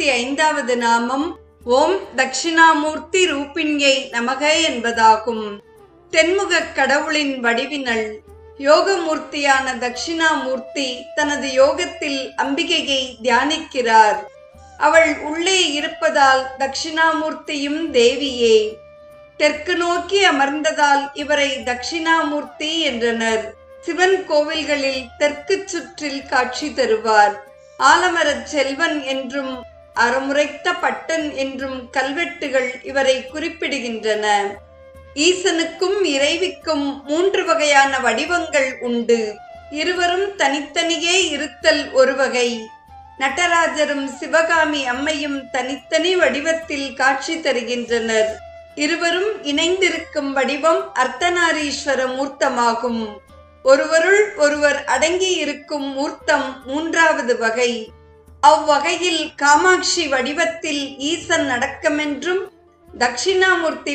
25வது நாமம் ஓம் தட்சிணாமூர்த்தி ரூபிண்யை நமக என்பதாகும். தென்முகக் கடவுளின் வடிவினள் யோகமூர்த்தியான தட்சிணாமூர்த்தி தனது யோகத்தில் அம்பிகையை தியானிக்கிறார். அவள் உள்ளே இருப்பதால் தட்சிணாமூர்த்தியும் தேவியே. தெற்கு நோக்கி அமர்ந்ததால் இவரை தட்சிணாமூர்த்தி என்றனர். சிவன் கோவில்களில் தெற்கு சுற்றில் காட்சி தருவார். ஆலமரச் செல்வன் என்றும் அறமுறைத்த பட்டன் என்றும் கல்வெட்டுகள் இவரை குறிப்பிடுகின்றன. ஈசனுக்கும் இறைவிக்கும் 3 வகையான வடிவங்கள் உண்டு. இருவரும் தனித்தனியே இருத்தல் ஒரு வகை. நடராஜரும் சிவகாமி அம்மையும் தனித்தனி வடிவத்தில் காட்சி தருகின்றனர். இருவரும் இணைந்திருக்கும் வடிவம் அர்த்தநாரீஸ்வர மூர்த்தமாகும். ஒருவருள் ஒருவர் அடங்கி இருக்கும் மூர்த்தம் 3வது வகை. அவ்வகையில் காமாட்சி வடிவத்தில் ஈசன் அடக்கமென்றும் தட்சிணாமூர்த்தி